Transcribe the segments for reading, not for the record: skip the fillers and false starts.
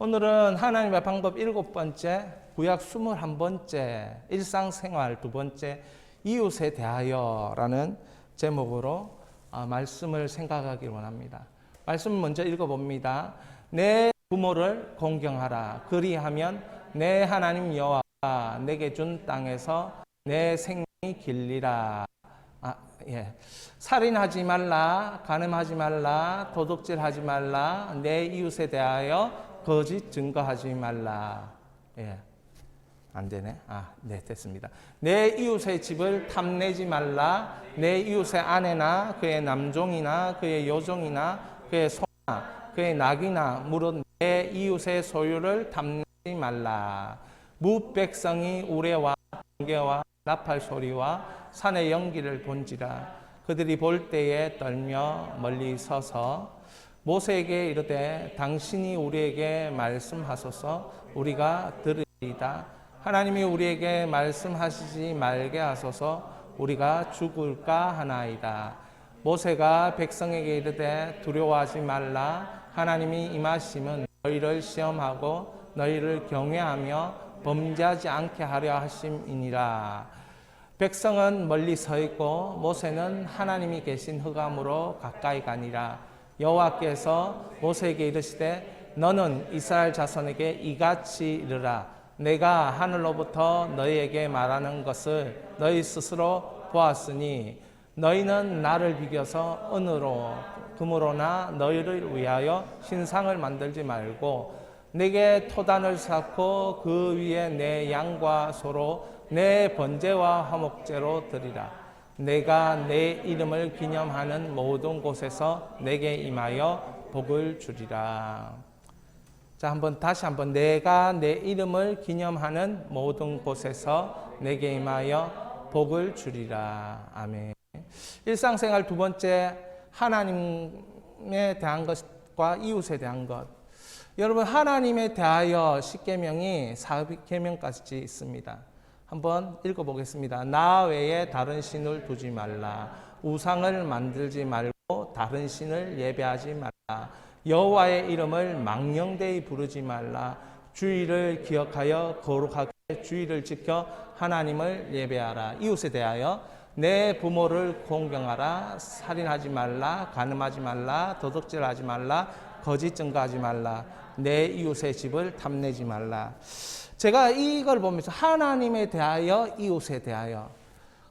오늘은 하나님의 방법 7번째, 구약 21번째, 일상생활 2번째, 이웃에 대하여라는 제목으로 말씀을 생각하길 원합니다. 말씀 먼저 읽어봅니다. 내 부모를 공경하라. 그리하면 내 하나님 여호와가 내게 준 땅에서 내 생명이 길리라. 살인하지 말라, 간음하지 말라, 도둑질하지 말라, 내 이웃에 대하여 거짓 증거하지 말라. 안 되네. 네, 됐습니다. 내 이웃의 집을 탐내지 말라. 내 이웃의 아내나 그의 남종이나 그의 여종이나 그의 소나 그의 낙이나 무릇 내 이웃의 소유를 탐내지 말라. 무백성이 우레와 번개와 나팔 소리와 산의 연기를 본지라. 그들이 볼 때에 떨며 멀리 서서 모세에게 이르되 당신이 우리에게 말씀하소서 우리가 들으리이다. 하나님이 우리에게 말씀하시지 말게 하소서 우리가 죽을까 하나이다. 모세가 백성에게 이르되 두려워하지 말라. 하나님이 임하심은 너희를 시험하고 너희를 경외하며 범죄하지 않게 하려 하심이니라. 백성은 멀리 서 있고 모세는 하나님이 계신 흑암으로 가까이 가니라. 여호와께서 모세에게 이르시되 너는 이스라엘 자손에게 이같이 이르라. 내가 하늘로부터 너희에게 말하는 것을 너희 스스로 보았으니 너희는 나를 비교서 은으로 금으로나 너희를 위하여 신상을 만들지 말고 내게 토단을 쌓고 그 위에 내 양과 소로 내 번제와 화목제로 드리라. 내가 내 이름을 기념하는 모든 곳에서 내게 임하여 복을 주리라. 자, 다시 한번 내가 내 이름을 기념하는 모든 곳에서 내게 임하여 복을 주리라. 아멘. 일상생활 2번째, 하나님에 대한 것과 이웃에 대한 것. 여러분, 하나님에 대하여 10계명이 4계명까지 있습니다. 한번 읽어보겠습니다. 나 외에 다른 신을 두지 말라. 우상을 만들지 말고 다른 신을 예배하지 말라. 여호와의 이름을 망령되이 부르지 말라. 주의를 기억하여 거룩하게 주의를 지켜 하나님을 예배하라. 이웃에 대하여 내 부모를 공경하라. 살인하지 말라. 간음하지 말라. 도둑질하지 말라. 거짓 증거하지 말라. 내 이웃의 집을 탐내지 말라. 제가 이걸 보면서 하나님에 대하여, 이웃에 대하여.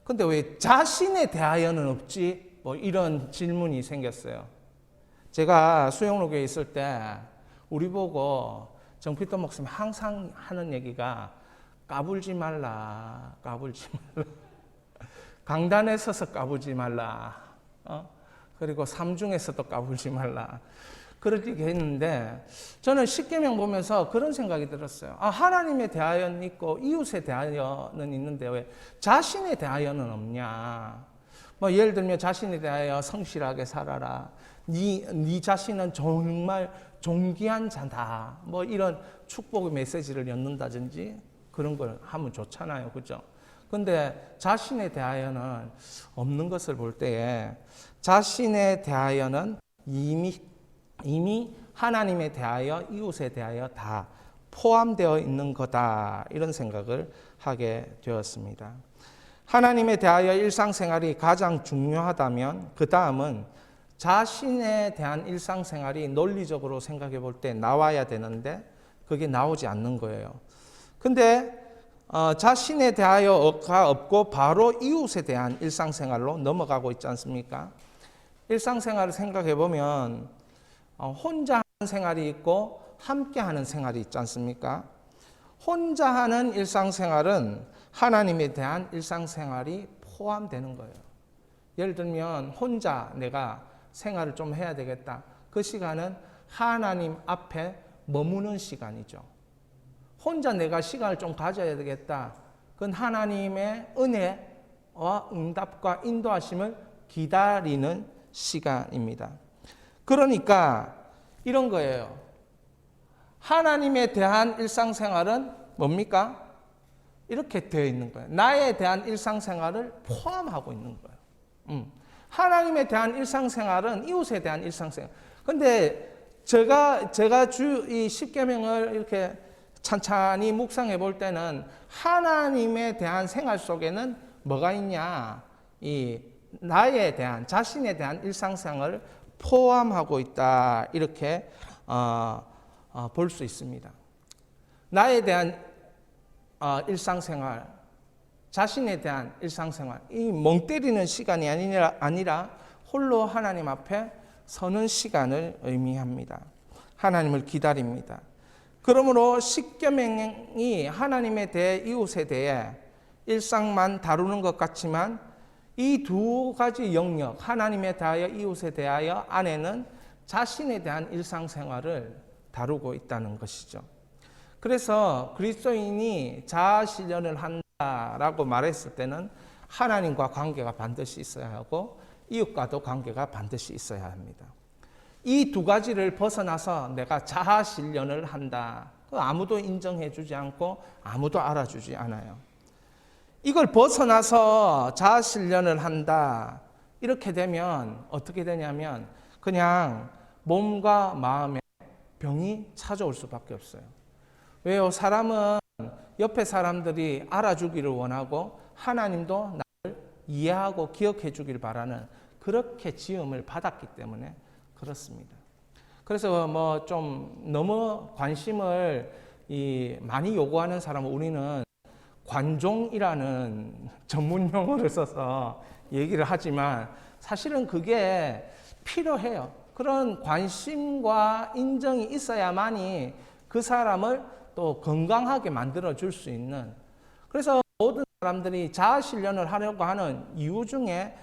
근데 왜 자신에 대하여는 없지? 이런 질문이 생겼어요. 제가 수영로교에 있을 때 우리 보고 정필도 목사님 항상 하는 얘기가 까불지 말라, 까불지 말라. 강단에 서서 까불지 말라. 그리고 삼중에서도 까불지 말라. 그렇게 했는데 저는 10계명 보면서 그런 생각이 들었어요. 하나님에 대하여는 있고 이웃에 대하여는 있는데 왜 자신에 대하여는 없냐. 예를 들면 자신에 대하여 성실하게 살아라. 네 자신은 정말 존귀한 자다. 이런 축복의 메시지를 엿는다든지 그런 걸 하면 좋잖아요. 그죠? 근데 자신에 대하여는 없는 것을 볼 때에 자신에 대하여는 이미 하나님에 대하여 이웃에 대하여 다 포함되어 있는 거다. 이런 생각을 하게 되었습니다. 하나님에 대하여 일상생활이 가장 중요하다면 그 다음은 자신에 대한 일상생활이 논리적으로 생각해 볼 때 나와야 되는데 그게 나오지 않는 거예요. 근데 자신에 대하여가 없고 바로 이웃에 대한 일상생활로 넘어가고 있지 않습니까? 일상생활을 생각해 보면 혼자 하는 생활이 있고 함께 하는 생활이 있지 않습니까? 혼자 하는 일상생활은 하나님에 대한 일상생활이 포함되는 거예요. 예를 들면 혼자 내가 생활을 좀 해야 되겠다. 그 시간은 하나님 앞에 머무는 시간이죠. 혼자 내가 시간을 좀 가져야 되겠다. 그건 하나님의 은혜와 응답과 인도하심을 기다리는 시간입니다. 그러니까 이런 거예요. 하나님에 대한 일상생활은 뭡니까? 이렇게 되어 있는 거예요. 나에 대한 일상생활을 포함하고 있는 거예요. 하나님에 대한 일상생활은 이웃에 대한 일상생활. 근데 제가 이 십계명을 이렇게 찬찬히 묵상해 볼 때는 하나님에 대한 생활 속에는 뭐가 있냐? 이 나에 대한, 자신에 대한 일상생활을 포함하고 있다. 이렇게 볼 수 있습니다. 나에 대한 일상생활, 자신에 대한 일상생활, 이 멍 때리는 시간이 아니라 홀로 하나님 앞에 서는 시간을 의미합니다. 하나님을 기다립니다. 그러므로 십계명이 하나님에 대해, 이웃에 대해 일상만 다루는 것 같지만 이 두 가지 영역, 하나님에 대하여 이웃에 대하여 안에는 자신에 대한 일상생활을 다루고 있다는 것이죠. 그래서 그리스도인이 자아 실현을 한다라고 말했을 때는 하나님과 관계가 반드시 있어야 하고 이웃과도 관계가 반드시 있어야 합니다. 이 두 가지를 벗어나서 내가 자아 실현을 한다. 아무도 인정해 주지 않고 아무도 알아주지 않아요. 이걸 벗어나서 자아 실현을 한다. 이렇게 되면 어떻게 되냐면 그냥 몸과 마음에 병이 찾아올 수밖에 없어요. 왜요? 사람은 옆에 사람들이 알아주기를 원하고 하나님도 나를 이해하고 기억해 주길 바라는 그렇게 지음을 받았기 때문에 그렇습니다. 그래서 뭐 좀 너무 관심을 많이 요구하는 사람은 우리는 관종이라는 전문 용어를 써서 얘기를 하지만 사실은 그게 필요해요. 그런 관심과 인정이 있어야만이 그 사람을 또 건강하게 만들어 줄 수 있는, 그래서 모든 사람들이 자아 실현을 하려고 하는 이유 중에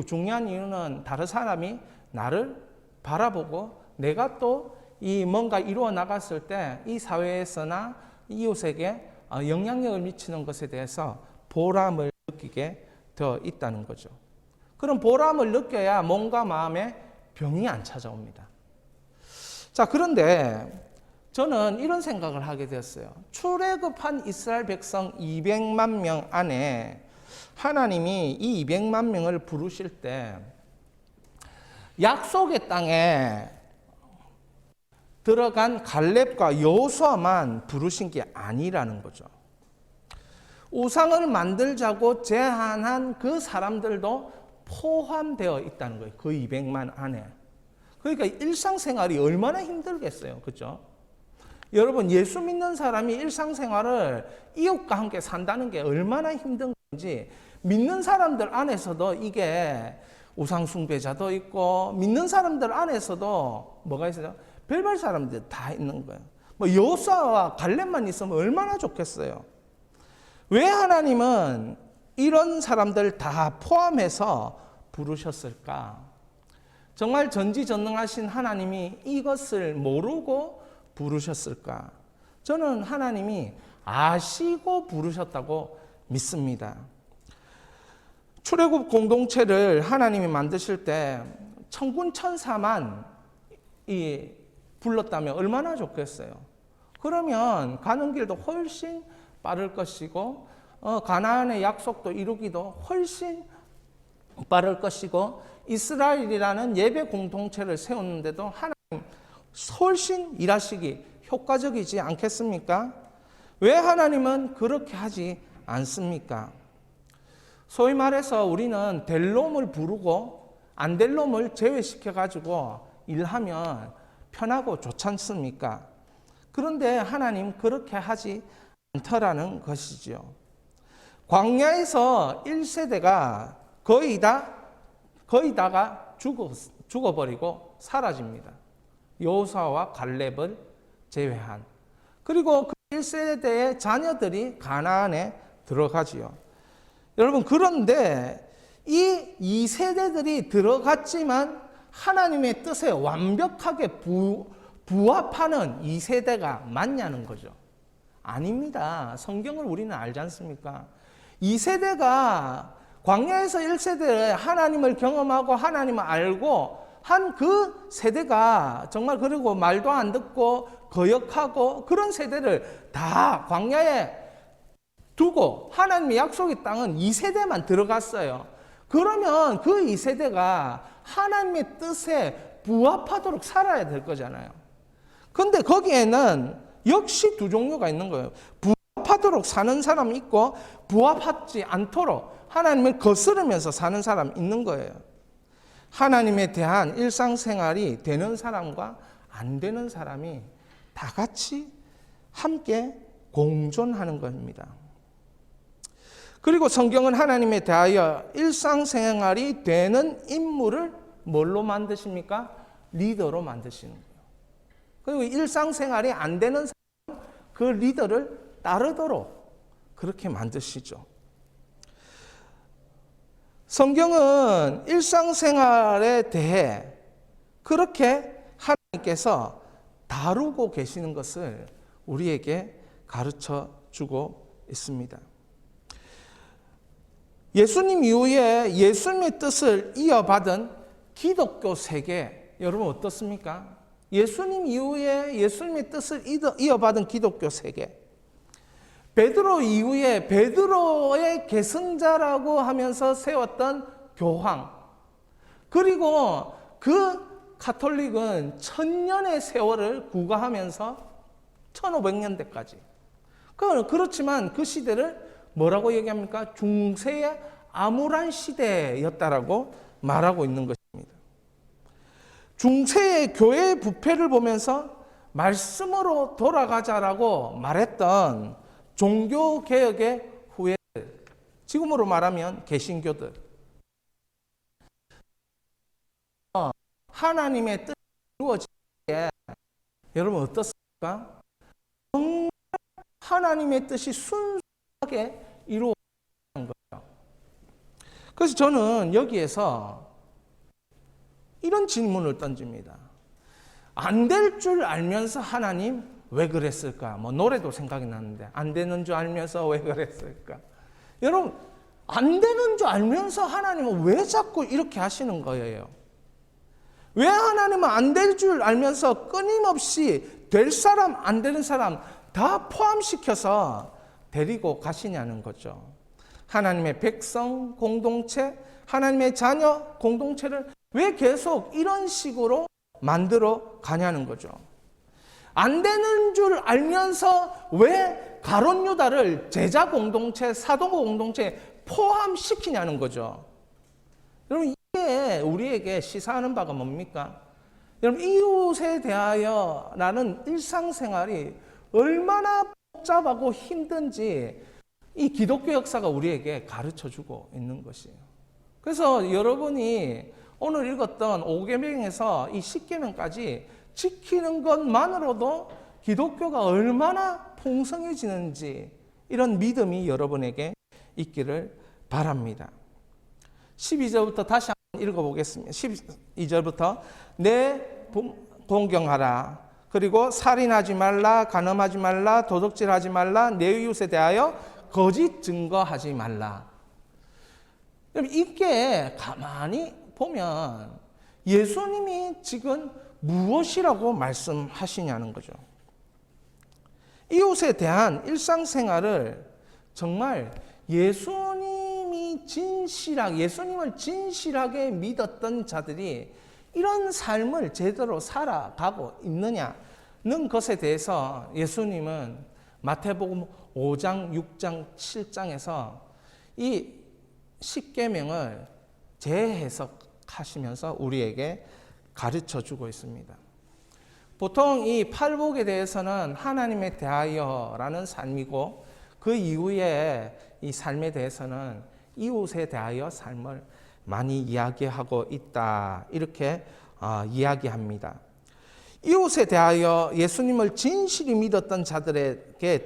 중요한 이유는 다른 사람이 나를 바라보고 내가 또 이 뭔가 이루어 나갔을 때 이 사회에서나 이웃에게 영향력을 미치는 것에 대해서 보람을 느끼게 되어 있다는 거죠. 그런 보람을 느껴야 몸과 마음에 병이 안 찾아옵니다. 자, 그런데 저는 이런 생각을 하게 되었어요. 출애굽한 이스라엘 백성 200만 명 안에 하나님이 이 200만 명을 부르실 때 약속의 땅에 들어간 갈렙과 여호수아만 부르신 게 아니라는 거죠. 우상을 만들자고 제안한 그 사람들도 포함되어 있다는 거예요. 그 200만 안에. 그러니까 일상생활이 얼마나 힘들겠어요. 그렇죠? 여러분, 예수 믿는 사람이 일상생활을 이웃과 함께 산다는 게 얼마나 힘든 건지, 믿는 사람들 안에서도 이게 우상 숭배자도 있고 믿는 사람들 안에서도 뭐가 있어요? 별별 사람들 다 있는 거예요. 뭐 여호수아와 갈렙만 있으면 얼마나 좋겠어요. 왜 하나님은 이런 사람들 다 포함해서 부르셨을까? 정말 전지전능하신 하나님이 이것을 모르고 부르셨을까? 저는 하나님이 아시고 부르셨다고 믿습니다. 출애굽 공동체를 하나님이 만드실 때 천군 천사만 불렀다면 얼마나 좋겠어요. 그러면 가는 길도 훨씬 빠를 것이고 가나안의 약속도 이루기도 훨씬 빠를 것이고 이스라엘이라는 예배 공동체를 세우는데도 하나님 훨씬 일하시기 효과적이지 않겠습니까? 왜 하나님은 그렇게 하지 않습니까? 소위 말해서 우리는 될 놈을 부르고 안 될 놈을 제외시켜가지고 일하면 편하고 좋지 않습니까? 그런데 하나님 그렇게 하지 않더라는 것이죠. 광야에서 1세대가 거의 다가 죽어버리고 사라집니다. 여호수아와 갈렙을 제외한. 그리고 그 1세대의 자녀들이 가나안에 들어가지요. 여러분, 그런데 이 2세대들이 들어갔지만 하나님의 뜻에 완벽하게 부합하는 2세대가 맞냐는 거죠. 아닙니다. 성경을 우리는 알지 않습니까? 2세대가 광야에서 1세대 하나님을 경험하고 하나님을 알고 한 그 세대가 정말, 그리고 말도 안 듣고 거역하고 그런 세대를 다 광야에 두고 하나님의 약속의 땅은 2세대만 들어갔어요. 그러면 그 2세대가 하나님의 뜻에 부합하도록 살아야 될 거잖아요. 근데 거기에는 역시 두 종류가 있는 거예요. 부합하도록 사는 사람이 있고 부합하지 않도록 하나님을 거스르면서 사는 사람이 있는 거예요. 하나님에 대한 일상생활이 되는 사람과 안 되는 사람이 다 같이 함께 공존하는 겁니다. 그리고 성경은 하나님에 대하여 일상생활이 되는 인물을 뭘로 만드십니까? 리더로 만드시는 거예요. 그리고 일상생활이 안 되는 사람, 그 리더를 따르도록 그렇게 만드시죠. 성경은 일상생활에 대해 그렇게 하나님께서 다루고 계시는 것을 우리에게 가르쳐 주고 있습니다. 예수님 이후에 예수님의 뜻을 이어받은 기독교 세계, 여러분 어떻습니까? 예수님 이후에 예수님의 뜻을 이어받은 기독교 세계, 베드로 이후에 베드로의 계승자라고 하면서 세웠던 교황, 그리고 그 가톨릭은 1000년의 세월을 구가하면서 1500년대까지. 그렇지만 그 시대를 뭐라고 얘기합니까? 중세의 암울한 시대였다라고 말하고 있는 것입니다. 중세의 교회의 부패를 보면서 말씀으로 돌아가자라고 말했던 종교개혁의 후예들, 지금으로 말하면 개신교들, 하나님의 뜻이 이루어지기에 여러분 어떻습니까? 정말 하나님의 뜻이 순수하게 이루어지는 거예요. 그래서 저는 여기에서 이런 질문을 던집니다. 안 될 줄 알면서 하나님 왜 그랬을까? 뭐 노래도 생각이 나는데 안 되는 줄 알면서 왜 그랬을까? 여러분 안 되는 줄 알면서 하나님은 왜 자꾸 이렇게 하시는 거예요? 왜 하나님은 안 될 줄 알면서 끊임없이 될 사람 안 되는 사람 다 포함시켜서 데리고 가시냐는 거죠. 하나님의 백성 공동체, 하나님의 자녀 공동체를 왜 계속 이런 식으로 만들어 가냐는 거죠. 안 되는 줄 알면서 왜 가룟 유다를 제자 공동체, 사도 공동체에 포함시키냐는 거죠. 여러분 이게 우리에게 시사하는 바가 뭡니까? 여러분 이웃에 대하여라는 일상생활이 얼마나 복잡하고 힘든지 이 기독교 역사가 우리에게 가르쳐주고 있는 것이에요. 그래서 여러분이 오늘 읽었던 5계명에서 이 10계명까지 지키는 것만으로도 기독교가 얼마나 풍성해지는지 이런 믿음이 여러분에게 있기를 바랍니다. 12절부터 다시 한번 읽어보겠습니다. 12절부터 내 동경하라. 그리고 살인하지 말라, 간음하지 말라, 도둑질하지 말라, 내 이웃에 대하여 거짓 증거하지 말라. 이게 가만히 보면 예수님이 지금 무엇이라고 말씀하시냐는 거죠. 이웃에 대한 일상생활을 정말 예수님을 진실하게 믿었던 자들이 이런 삶을 제대로 살아가고 있느냐는 것에 대해서 예수님은 마태복음 5장, 6장, 7장에서 이 10계명을 재해석하시면서 우리에게 가르쳐주고 있습니다. 보통 이 팔복에 대해서는 하나님에 대하여라는 삶이고 그 이후에 이 삶에 대해서는 이웃에 대하여 삶을 많이 이야기하고 있다. 이렇게 이야기합니다. 이웃에 대하여 예수님을 진실히 믿었던 자들에게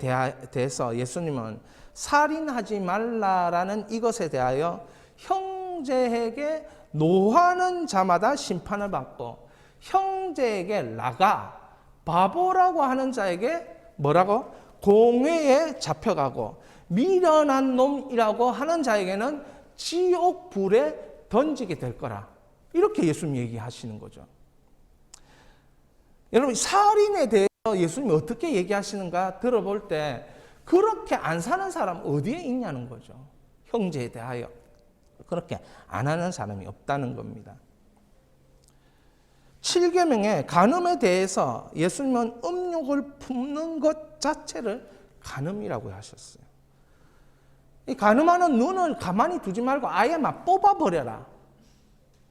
대해서 예수님은 살인하지 말라라는 이것에 대하여 형제에게 노하는 자마다 심판을 받고 형제에게 라가 바보라고 하는 자에게 뭐라고? 공회에 잡혀가고 미련한 놈이라고 하는 자에게는 지옥 불에 던지게 될 거라. 이렇게 예수님 얘기하시는 거죠. 여러분 살인에 대해서 예수님이 어떻게 얘기하시는가 들어볼 때 그렇게 안 사는 사람 어디에 있냐는 거죠. 형제에 대하여 그렇게 안 하는 사람이 없다는 겁니다. 7계명의 간음에 대해서 예수님은 음욕을 품는 것 자체를 간음이라고 하셨어요. 이 간음하는 눈을 가만히 두지 말고 아예 막 뽑아버려라.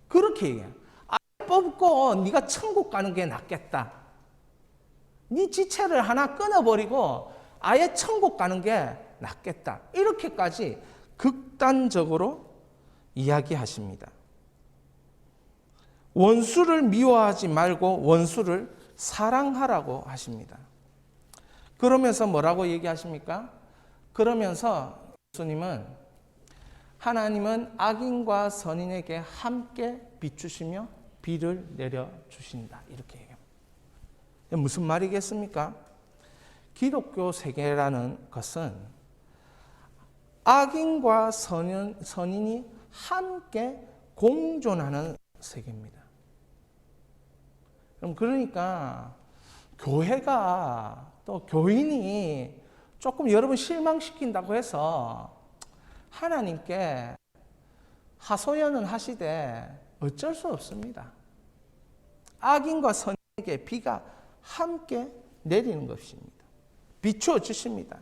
그렇게 얘기해요. 아예 뽑고 네가 천국 가는 게 낫겠다. 네 지체를 하나 끊어버리고 아예 천국 가는 게 낫겠다. 이렇게까지 극단적으로 이야기하십니다. 원수를 미워하지 말고 원수를 사랑하라고 하십니다. 그러면서 뭐라고 얘기하십니까? 그러면서 예수님은 하나님은 악인과 선인에게 함께 비추시며 비를 내려주신다. 이렇게 얘기합니다. 무슨 말이겠습니까? 기독교 세계라는 것은 악인과 선인이 함께 공존하는 세계입니다. 그러니까 교회가 또 교인이 조금 여러분 실망시킨다고 해서 하나님께 하소연은 하시되 어쩔 수 없습니다. 악인과 선인에게 비가 함께 내리는 것입니다. 비추어 주십니다.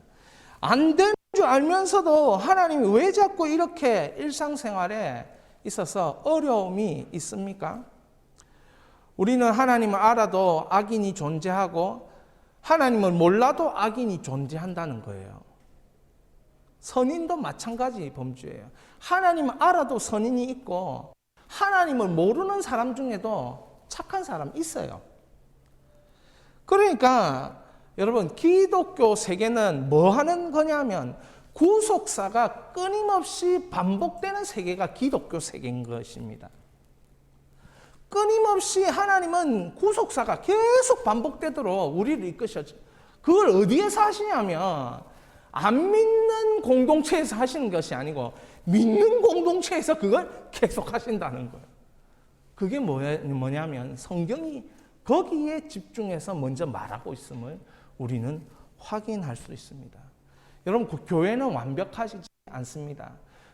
안 되는 줄 알면서도 하나님이 왜 자꾸 이렇게 일상생활에 있어서 어려움이 있습니까? 우리는 하나님을 알아도 악인이 존재하고 하나님을 몰라도 악인이 존재한다는 거예요. 선인도 마찬가지 범주예요. 하나님을 알아도 선인이 있고 하나님을 모르는 사람 중에도 착한 사람 있어요. 그러니까 여러분 기독교 세계는 뭐 하는 거냐면 구속사가 끊임없이 반복되는 세계가 기독교 세계인 것입니다. 끊임없이 하나님은 구속사가 계속 반복되도록 우리를 이끄셨죠. 그걸 어디에서 하시냐면 안 믿는 공동체에서 하시는 것이 아니고 믿는 공동체에서 그걸 계속 하신다는 거예요. 그게 뭐냐면 성경이 거기에 집중해서 먼저 말하고 있음을 우리는 확인할 수 있습니다. 여러분, 그 교회는 완벽하지 않습니다.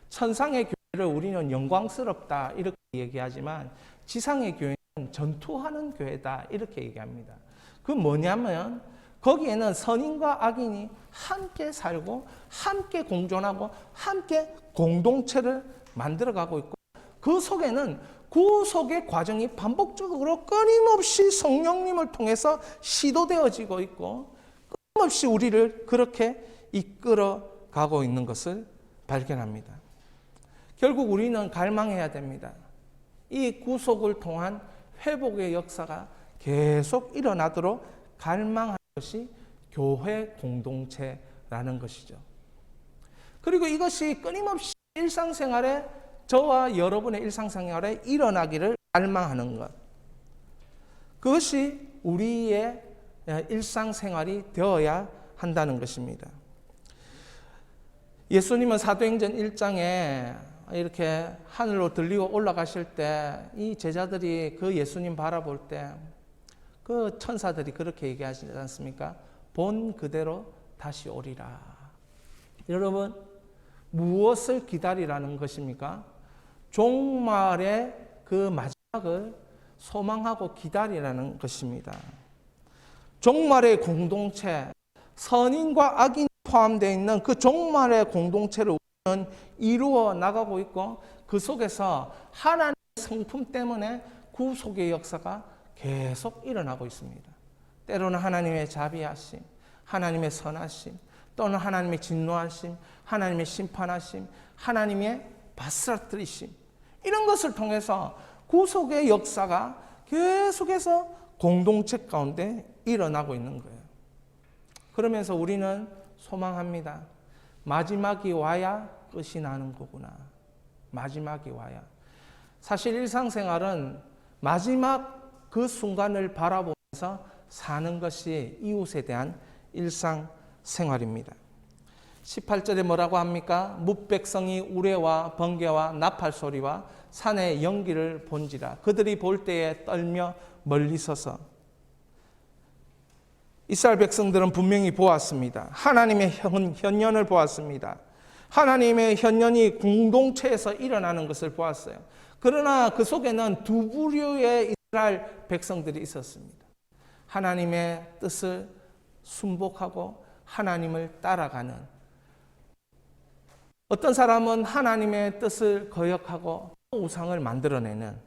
천상의 교회를 우리는 영광스럽다 이렇게 얘기하지만 지상의 교회는 전투하는 교회다 이렇게 얘기합니다. 그 뭐냐면 거기에는 선인과 악인이 함께 살고 함께 공존하고 함께 공동체를 만들어가고 있고 그 속에는 구속의 과정이 반복적으로 끊임없이 성령님을 통해서 시도되어지고 있고 끊임없이 우리를 그렇게 이끌어가고 있는 것을 발견합니다. 결국 우리는 갈망해야 됩니다. 이 구속을 통한 회복의 역사가 계속 일어나도록 갈망하는 것이 교회 공동체라는 것이죠. 그리고 이것이 끊임없이 일상생활에 저와 여러분의 일상생활에 일어나기를 갈망하는 것. 그것이 우리의 일상생활이 되어야 한다는 것입니다. 예수님은 사도행전 1장에 이렇게 하늘로 들리고 올라가실 때 이 제자들이 그 예수님 바라볼 때 그 천사들이 그렇게 얘기하지 않습니까? 본 그대로 다시 오리라. 여러분, 무엇을 기다리라는 것입니까? 종말의 그 마지막을 소망하고 기다리라는 것입니다. 종말의 공동체, 선인과 악인이 포함되어 있는 그 종말의 공동체를 우리는 이루어 나가고 있고 그 속에서 하나님의 성품 때문에 구속의 역사가 계속 일어나고 있습니다. 때로는 하나님의 자비하심, 하나님의 선하심, 또는 하나님의 진노하심, 하나님의 심판하심, 하나님의 바스라뜨리심 이런 것을 통해서 구속의 역사가 계속해서 공동체 가운데 일어나고 있는 거예요. 그러면서 우리는 소망합니다. 마지막이 와야 끝이 나는 거구나. 마지막이 와야. 사실 일상생활은 마지막 그 순간을 바라보면서 사는 것이 이웃에 대한 일상생활입니다. 18절에 뭐라고 합니까? 뭇백성이 우레와 번개와 나팔 소리와 산의 연기를 본지라. 그들이 볼 때에 떨며 멀리 서서. 이스라엘 백성들은 분명히 보았습니다. 하나님의 현현을 보았습니다. 하나님의 현현이 공동체에서 일어나는 것을 보았어요. 그러나 그 속에는 두 부류의 이스라엘 백성들이 있었습니다. 하나님의 뜻을 순복하고 하나님을 따라가는, 어떤 사람은 하나님의 뜻을 거역하고 우상을 만들어내는.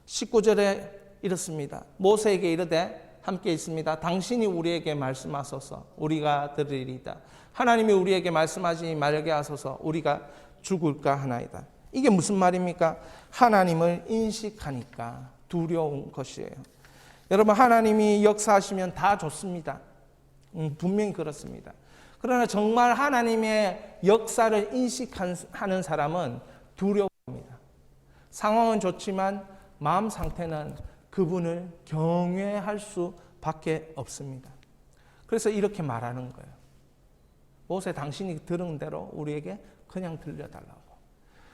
19절에 이렇습니다. 모세에게 이르되 함께 있습니다. 당신이 우리에게 말씀하소서 우리가 들으리이다. 하나님이 우리에게 말씀하지 말게 하소서 우리가 죽을까 하나이다. 이게 무슨 말입니까? 하나님을 인식하니까 두려운 것이에요. 여러분, 하나님이 역사하시면 다 좋습니다. 분명히 그렇습니다. 그러나 정말 하나님의 역사를 인식하는 사람은 두려워합니다. 상황은 좋지만 마음 상태는 그분을 경외할 수밖에 없습니다. 그래서 이렇게 말하는 거예요. 모세, 당신이 들은 대로 우리에게 그냥 들려달라고.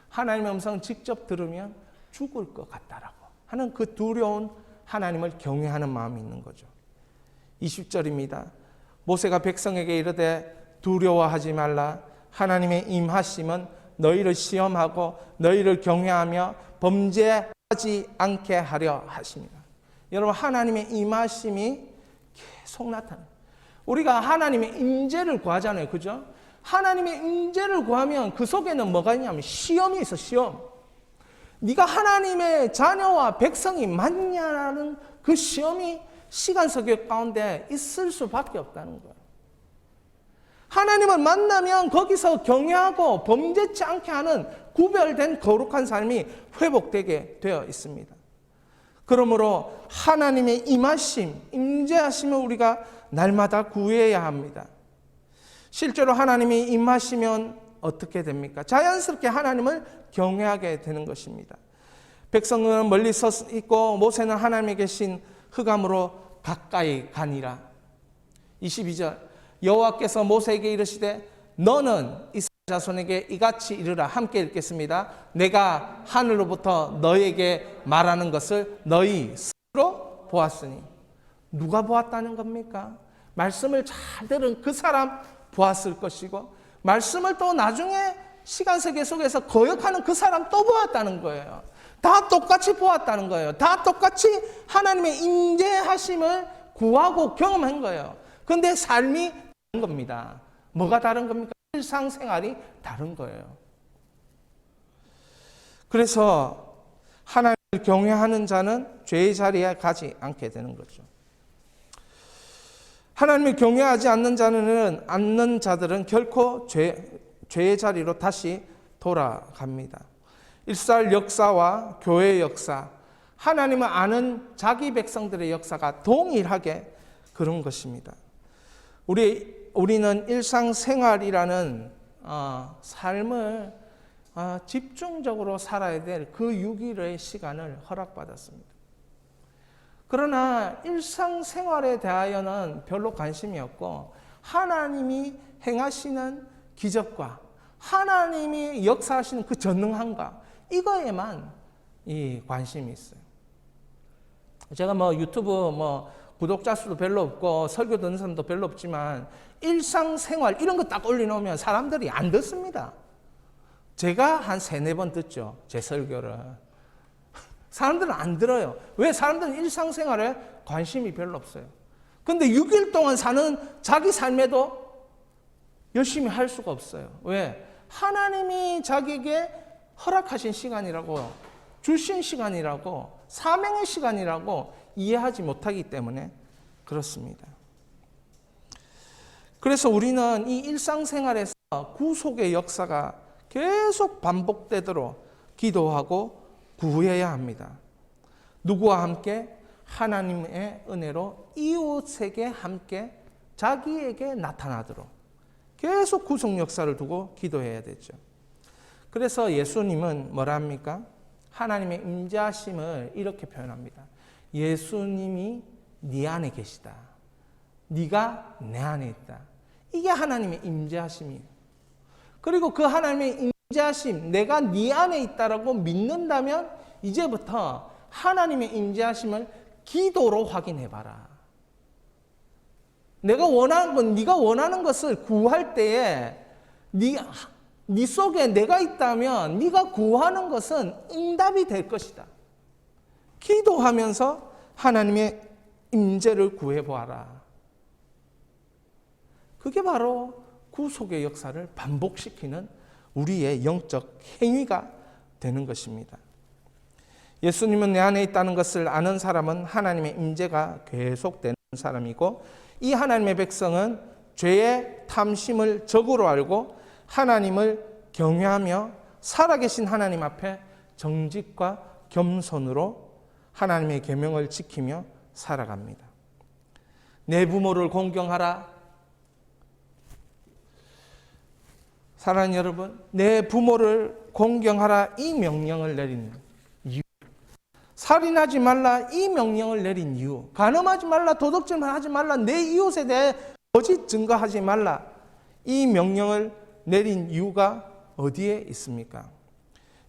하나님의 음성을 직접 들으면 죽을 것 같다라고 하는 그 두려운 하나님을 경외하는 마음이 있는 거죠. 20절입니다. 모세가 백성에게 이르되 두려워하지 말라. 하나님의 임하심은 너희를 시험하고 너희를 경외하며 범죄하지 않게 하려 하십니다. 여러분, 하나님의 임하심이 계속 나타나요. 우리가 하나님의 임재를 구하잖아요. 그죠? 하나님의 임재를 구하면 그 속에는 뭐가 있냐면 시험이 있어. 시험. 네가 하나님의 자녀와 백성이 맞냐라는 그 시험이 시간 속에 가운데 있을 수밖에 없다는 거예요. 하나님을 만나면 거기서 경외하고 범죄치 않게 하는 구별된 거룩한 삶이 회복되게 되어 있습니다. 그러므로 하나님의 임하심, 임재하심을 우리가 날마다 구해야 합니다. 실제로 하나님이 임하시면 어떻게 됩니까? 자연스럽게 하나님을 경외하게 되는 것입니다. 백성은 멀리 서 있고 모세는 하나님이 계신 흑암으로 가까이 가니라. 22절, 여호와께서 모세에게 이르시되 너는 이스라엘 자손에게 이같이 이르라. 함께 읽겠습니다. 내가 하늘로부터 너에게 말하는 것을 너희 스스로 보았으니. 누가 보았다는 겁니까? 말씀을 잘 들은 그 사람 보았을 것이고, 말씀을 또 나중에 시간 세계 속에서 거역하는 그 사람 또 보았다는 거예요. 다 똑같이 보았다는 거예요. 다 똑같이 하나님의 임재하심을 구하고 경험한 거예요. 그런데 삶이 다른 겁니다. 뭐가 다른 겁니까? 일상생활이 다른 거예요. 그래서 하나님을 경외하는 자는 죄의 자리에 가지 않게 되는 거죠. 하나님을 경외하지 않는 자들은 결코 죄의 자리로 다시 돌아갑니다. 이스라엘 역사와 교회의 역사, 하나님을 아는 자기 백성들의 역사가 동일하게 그런 것입니다. 우리는 일상생활이라는 삶을 집중적으로 살아야 될 그 6일의 시간을 허락받았습니다. 그러나 일상생활에 대하여는 별로 관심이 없고 하나님이 행하시는 기적과 하나님이 역사하시는 그 전능함과 이거에만 이 관심이 있어요. 제가 유튜브 구독자 수도 별로 없고 설교 듣는 사람도 별로 없지만 일상생활 이런 거 딱 올려놓으면 사람들이 안 듣습니다. 제가 한 3-4번 듣죠. 제 설교를. 사람들은 안 들어요. 왜? 사람들은 일상생활에 관심이 별로 없어요. 근데 6일 동안 사는 자기 삶에도 열심히 할 수가 없어요. 왜? 하나님이 자기에게 허락하신 시간이라고, 주신 시간이라고, 사명의 시간이라고 이해하지 못하기 때문에 그렇습니다. 그래서 우리는 이 일상생활에서 구속의 역사가 계속 반복되도록 기도하고 구해야 합니다. 누구와 함께? 하나님의 은혜로 이웃에게 함께 자기에게 나타나도록 계속 구속 역사를 두고 기도해야 되죠. 그래서 예수님은 뭐라 합니까? 하나님의 임재하심을 이렇게 표현합니다. 예수님이 네 안에 계시다. 네가 내 안에 있다. 이게 하나님의 임재하심이에요. 그리고 그 하나님의 임재하심, 내가 네 안에 있다라고 믿는다면 이제부터 하나님의 임재하심을 기도로 확인해봐라. 내가 원하는 건, 네가 원하는 것을 구할 때에 네 속에 내가 있다면 네가 구하는 것은 응답이 될 것이다. 기도하면서 하나님의 임재를 구해보아라. 그게 바로 구속의 역사를 반복시키는 우리의 영적 행위가 되는 것입니다. 예수님은 내 안에 있다는 것을 아는 사람은 하나님의 임재가 계속되는 사람이고, 이 하나님의 백성은 죄의 탐심을 적으로 알고 하나님을 경외하며 살아계신 하나님 앞에 정직과 겸손으로 하나님의 계명을 지키며 살아갑니다. 내 부모를 공경하라. 사랑하는 여러분, 내 부모를 공경하라 이 명령을 내린 이유, 살인하지 말라 이 명령을 내린 이유, 간음하지 말라, 도둑질만 하지 말라, 내 이웃에 대해 거짓 증거하지 말라 이 명령을 내린 이유가 어디에 있습니까?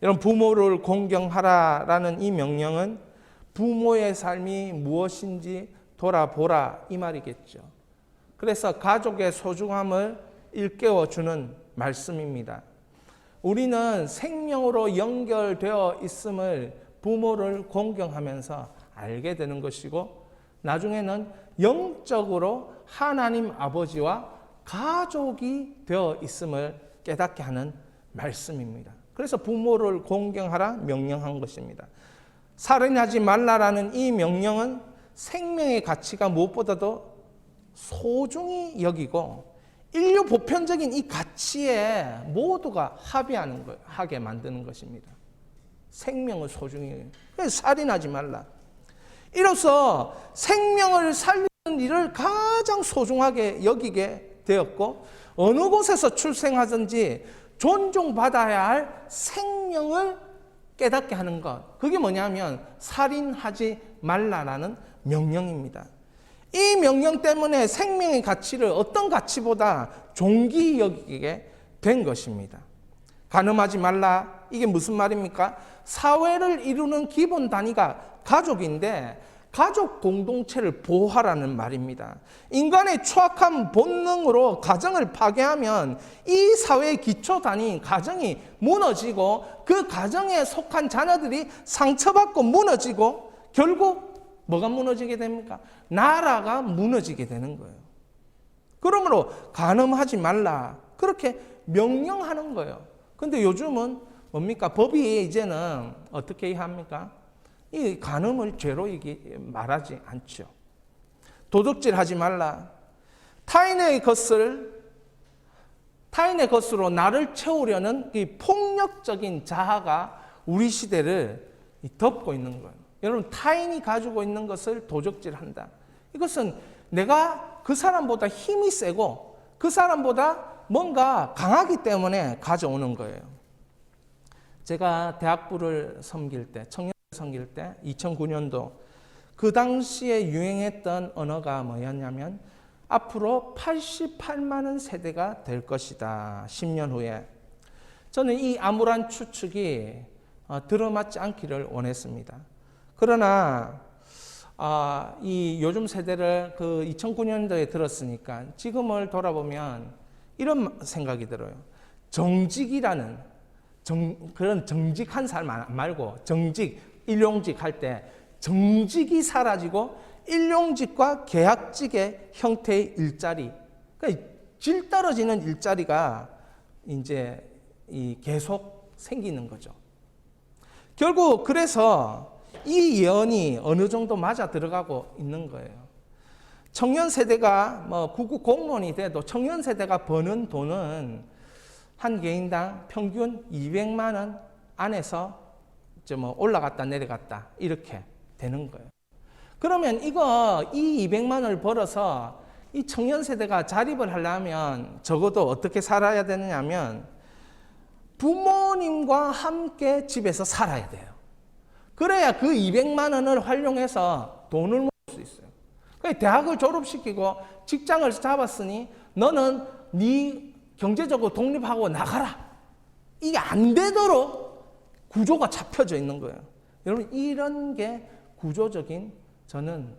여러분, 부모를 공경하라라는 이 명령은 부모의 삶이 무엇인지 돌아보라 이 말이겠죠. 그래서 가족의 소중함을 일깨워주는 말씀입니다. 우리는 생명으로 연결되어 있음을 부모를 공경하면서 알게 되는 것이고, 나중에는 영적으로 하나님 아버지와 가족이 되어 있음을 깨닫게 하는 말씀입니다. 그래서 부모를 공경하라 명령한 것입니다. 살인하지 말라라는 이 명령은 생명의 가치가 무엇보다도 소중히 여기고, 인류 보편적인 이 가치에 모두가 합의하는 거, 하게 만드는 것입니다. 생명을 소중히. 그래서 살인하지 말라. 이로써 생명을 살리는 일을 가장 소중하게 여기게 되었고, 어느 곳에서 출생하든지 존중받아야 할 생명을 깨닫게 하는 것. 그게 뭐냐면 살인하지 말라라는 명령입니다. 이 명령 때문에 생명의 가치를 어떤 가치보다 존귀히 여기게 된 것입니다. 간음하지 말라. 이게 무슨 말입니까? 사회를 이루는 기본 단위가 가족인데 가족 공동체를 보호하라는 말입니다. 인간의 추악한 본능으로 가정을 파괴하면 이 사회의 기초 단위인 가정이 무너지고, 그 가정에 속한 자녀들이 상처받고 무너지고, 결국 뭐가 무너지게 됩니까? 나라가 무너지게 되는 거예요. 그러므로 간음하지 말라 그렇게 명령하는 거예요. 근데 요즘은 뭡니까? 법이 이제는 어떻게 합니까? 이 간음을 죄로 말하지 않죠. 도둑질하지 말라. 타인의 것으로 나를 채우려는 이 폭력적인 자아가 우리 시대를 덮고 있는 거예요. 여러분, 타인이 가지고 있는 것을 도적질한다. 이것은 내가 그 사람보다 힘이 세고 그 사람보다 뭔가 강하기 때문에 가져오는 거예요. 제가 대학부를 섬길 때, 청년을 섬길 때 2009년도 그 당시에 유행했던 언어가 뭐였냐면 앞으로 88만 원 세대가 될 것이다. 10년 후에. 저는 이 암울한 추측이 들어맞지 않기를 원했습니다. 그러나 이 요즘 세대를 그 2009년도에 들었으니까 지금을 돌아보면 이런 생각이 들어요. 정직이라는 그런 정직한 사람 말고 일용직 할 때 정직이 사라지고 일용직과 계약직의 형태의 일자리, 그러니까 질 떨어지는 일자리가 이제 계속 생기는 거죠. 결국 그래서 이 예언이 어느 정도 맞아 들어가고 있는 거예요. 청년 세대가 구급 공무원이 돼도 청년 세대가 버는 돈은 한 개인당 평균 200만 원 안에서 올라갔다 내려갔다 이렇게 되는 거예요. 그러면 이 200만 원을 벌어서 이 청년 세대가 자립을 하려면 적어도 어떻게 살아야 되느냐면 부모님과 함께 집에서 살아야 돼요. 그래야 그 200만 원을 활용해서 돈을 모을 수 있어요. 그러니까 대학을 졸업시키고 직장을 잡았으니 너는 네 경제적으로 독립하고 나가라. 이게 안 되도록 구조가 잡혀져 있는 거예요. 여러분, 이런 게 구조적인, 저는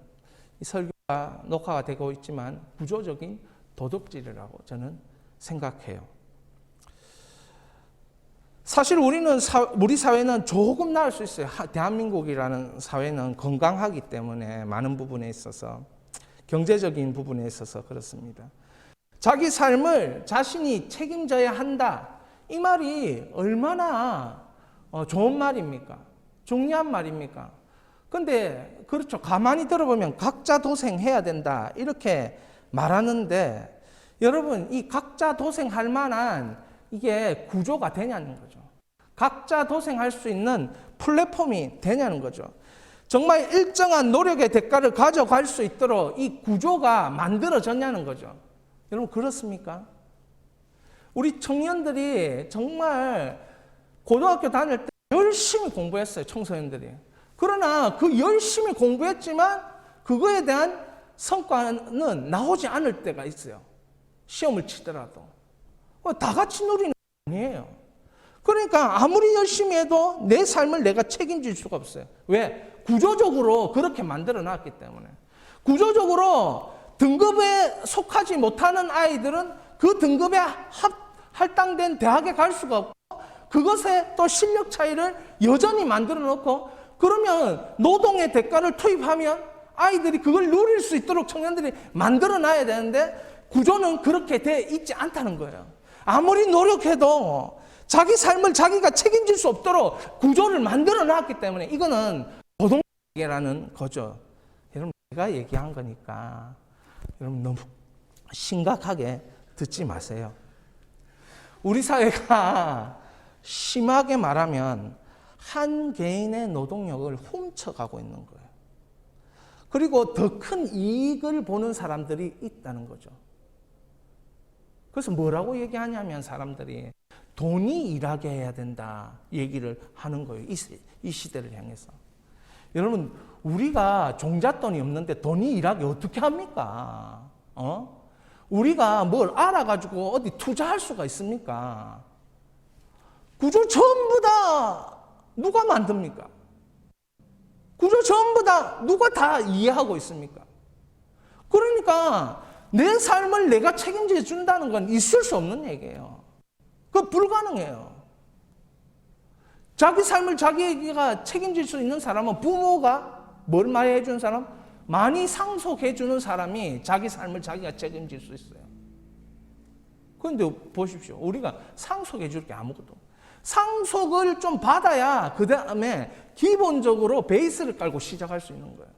이 설교가 녹화가 되고 있지만 구조적인 도덕질이라고 저는 생각해요. 사실 우리 사회는 조금 나을 수 있어요. 대한민국이라는 사회는 건강하기 때문에 많은 부분에 있어서, 경제적인 부분에 있어서 그렇습니다. 자기 삶을 자신이 책임져야 한다. 이 말이 얼마나 좋은 말입니까? 중요한 말입니까? 근데 그렇죠. 가만히 들어보면 각자 도생해야 된다. 이렇게 말하는데 여러분, 이 각자 도생할 만한 이게 구조가 되냐는 거죠. 각자 도생할 수 있는 플랫폼이 되냐는 거죠. 정말 일정한 노력의 대가를 가져갈 수 있도록 이 구조가 만들어졌냐는 거죠. 여러분, 그렇습니까? 우리 청년들이 정말 고등학교 다닐 때 열심히 공부했어요, 청소년들이. 그러나 그 열심히 공부했지만 그거에 대한 성과는 나오지 않을 때가 있어요. 시험을 치더라도. 다 같이 누리는 게 아니에요. 그러니까 아무리 열심히 해도 내 삶을 내가 책임질 수가 없어요. 왜? 구조적으로 그렇게 만들어 놨기 때문에. 구조적으로 등급에 속하지 못하는 아이들은 그 등급에 할당된 대학에 갈 수가 없고, 그것에 또 실력 차이를 여전히 만들어 놓고, 그러면 노동의 대가를 투입하면 아이들이 그걸 누릴 수 있도록 청년들이 만들어 놔야 되는데, 구조는 그렇게 돼 있지 않다는 거예요. 아무리 노력해도 자기 삶을 자기가 책임질 수 없도록 구조를 만들어 놨기 때문에 이거는 노동계라는 거죠. 여러분, 제가 얘기한 거니까 여러분 너무 심각하게 듣지 마세요. 우리 사회가 심하게 말하면 한 개인의 노동력을 훔쳐가고 있는 거예요. 그리고 더 큰 이익을 보는 사람들이 있다는 거죠. 그래서 뭐라고 얘기하냐면 사람들이 돈이 일하게 해야 된다 얘기를 하는 거예요. 이 시대를 향해서. 여러분, 우리가 종잣돈이 없는데 돈이 일하게 어떻게 합니까? 우리가 뭘 알아가지고 어디 투자할 수가 있습니까? 구조 전부 다 누가 만듭니까? 구조 전부 다 누가 다 이해하고 있습니까? 그러니까 내 삶을 내가 책임져 준다는 건 있을 수 없는 얘기예요. 그거 불가능해요. 자기 삶을 자기가 책임질 수 있는 사람은 부모가 뭘 많이 해준 사람? 많이 상속해 주는 사람이 자기 삶을 자기가 책임질 수 있어요. 그런데 보십시오. 우리가 상속해 줄 게 아무것도. 상속을 좀 받아야 그 다음에 기본적으로 베이스를 깔고 시작할 수 있는 거예요.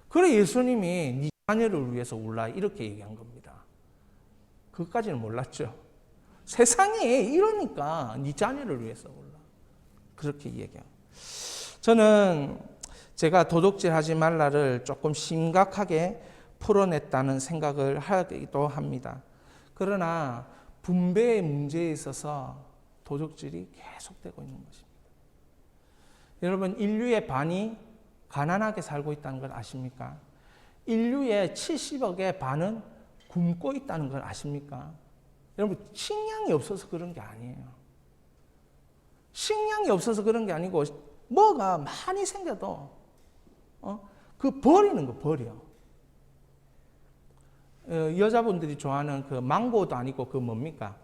그래 예수님이 네 자녀를 위해서 울라 이렇게 얘기한 겁니다. 그것까지는 몰랐죠. 세상에 이러니까 네 자녀를 위해서 울라. 그렇게 얘기해요. 저는 제가 도둑질하지 말라를 조금 심각하게 풀어냈다는 생각을 하기도 합니다. 그러나 분배의 문제에 있어서 도둑질이 계속되고 있는 것입니다. 여러분, 인류의 반이 가난하게 살고 있다는 걸 아십니까? 인류의 70억의 반은 굶고 있다는 걸 아십니까? 여러분, 식량이 없어서 그런 게 아니에요. 식량이 없어서 그런 게 아니고 뭐가 많이 생겨도 그 버리는 거 버려. 여자분들이 좋아하는 그 망고도 아니고 그 뭡니까?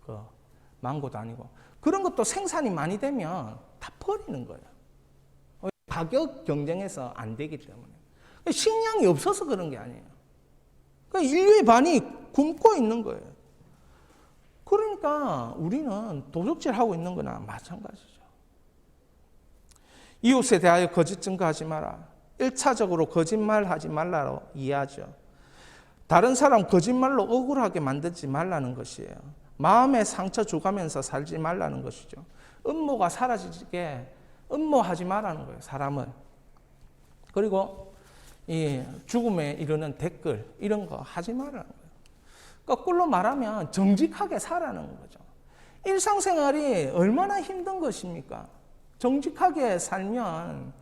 그 망고도 아니고 그런 것도 생산이 많이 되면 다 버리는 거예요. 가격 경쟁에서 안 되기 때문에. 식량이 없어서 그런 게 아니에요. 그러니까 인류의 반이 굶고 있는 거예요. 그러니까 우리는 도둑질하고 있는 거나 마찬가지죠. 이웃에 대하여 거짓 증거하지 마라. 1차적으로 거짓말하지 말라고 이해하죠. 다른 사람 거짓말로 억울하게 만들지 말라는 것이에요. 마음에 상처 주가면서 살지 말라는 것이죠. 음모가 사라지게 음모하지 말라는 거예요, 사람을. 그리고 이 죽음에 이르는 댓글 이런 거 하지 말라는 거예요. 거꾸로 말하면 정직하게 살아는 거죠. 일상생활이 얼마나 힘든 것입니까? 정직하게 살면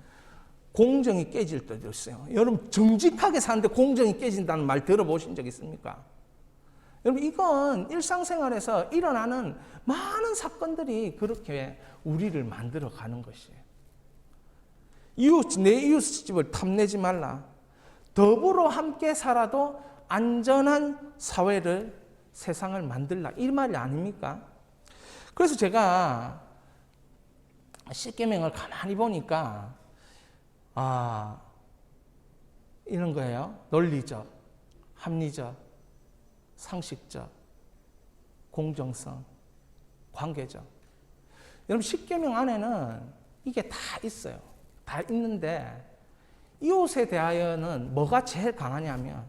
공정이 깨질 때도 있어요. 여러분, 정직하게 사는데 공정이 깨진다는 말 들어보신 적 있습니까? 여러분, 이건 일상생활에서 일어나는 많은 사건들이 그렇게 우리를 만들어 가는 것이에요. 내 이웃 집을 탐내지 말라. 더불어 함께 살아도 안전한 사회를, 세상을 만들라. 이 말이 아닙니까? 그래서 제가 십계명을 가만히 보니까 이런 거예요. 논리적, 합리적, 상식적, 공정성, 관계적. 여러분 십계명 안에는 이게 다 있어요. 다 있는데 이웃에 대하여는 뭐가 제일 강하냐면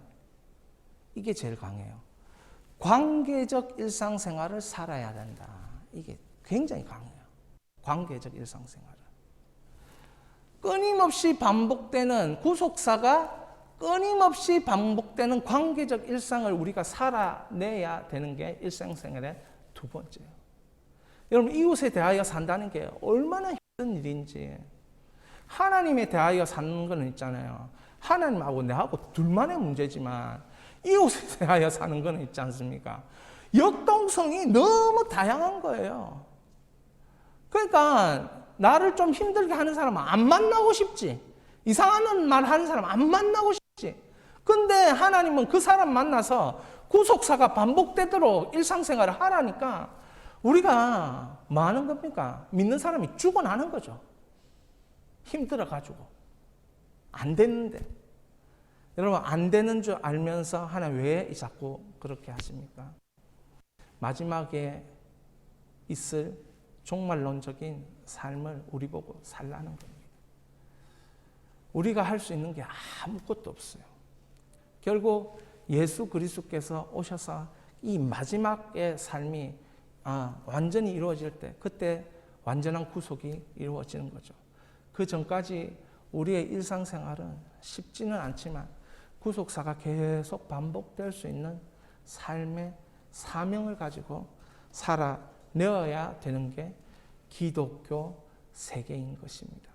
이게 제일 강해요. 관계적 일상생활을 살아야 된다. 이게 굉장히 강해요. 관계적 일상생활을. 끊임없이 반복되는 구속사가 끊임없이 반복되는 관계적 일상을 우리가 살아내야 되는 게 일상생활의 두 번째예요. 여러분 이웃에 대하여 산다는 게 얼마나 힘든 일인지. 하나님에 대하여 사는 건 있잖아요. 하나님하고 내하고 둘만의 문제지만 이웃에 대하여 사는 건 있지 않습니까? 역동성이 너무 다양한 거예요. 그러니까 나를 좀 힘들게 하는 사람은 안 만나고 싶지. 이상한 말 하는 사람 안 만나고 싶지. 근데 하나님은 그 사람 만나서 구속사가 반복되도록 일상생활을 하라니까 우리가 뭐 하는 겁니까? 믿는 사람이 죽어나는 거죠. 힘들어가지고. 안 됐는데. 여러분 안 되는 줄 알면서 하나님 왜 자꾸 그렇게 하십니까? 마지막에 있을 종말론적인 삶을 우리 보고 살라는 겁니다. 우리가 할 수 있는 게 아무것도 없어요. 결국 예수 그리스도께서 오셔서 이 마지막의 삶이 완전히 이루어질 때 그때 완전한 구속이 이루어지는 거죠. 그 전까지 우리의 일상생활은 쉽지는 않지만 구속사가 계속 반복될 수 있는 삶의 사명을 가지고 살아내어야 되는 게 기독교 세계인 것입니다.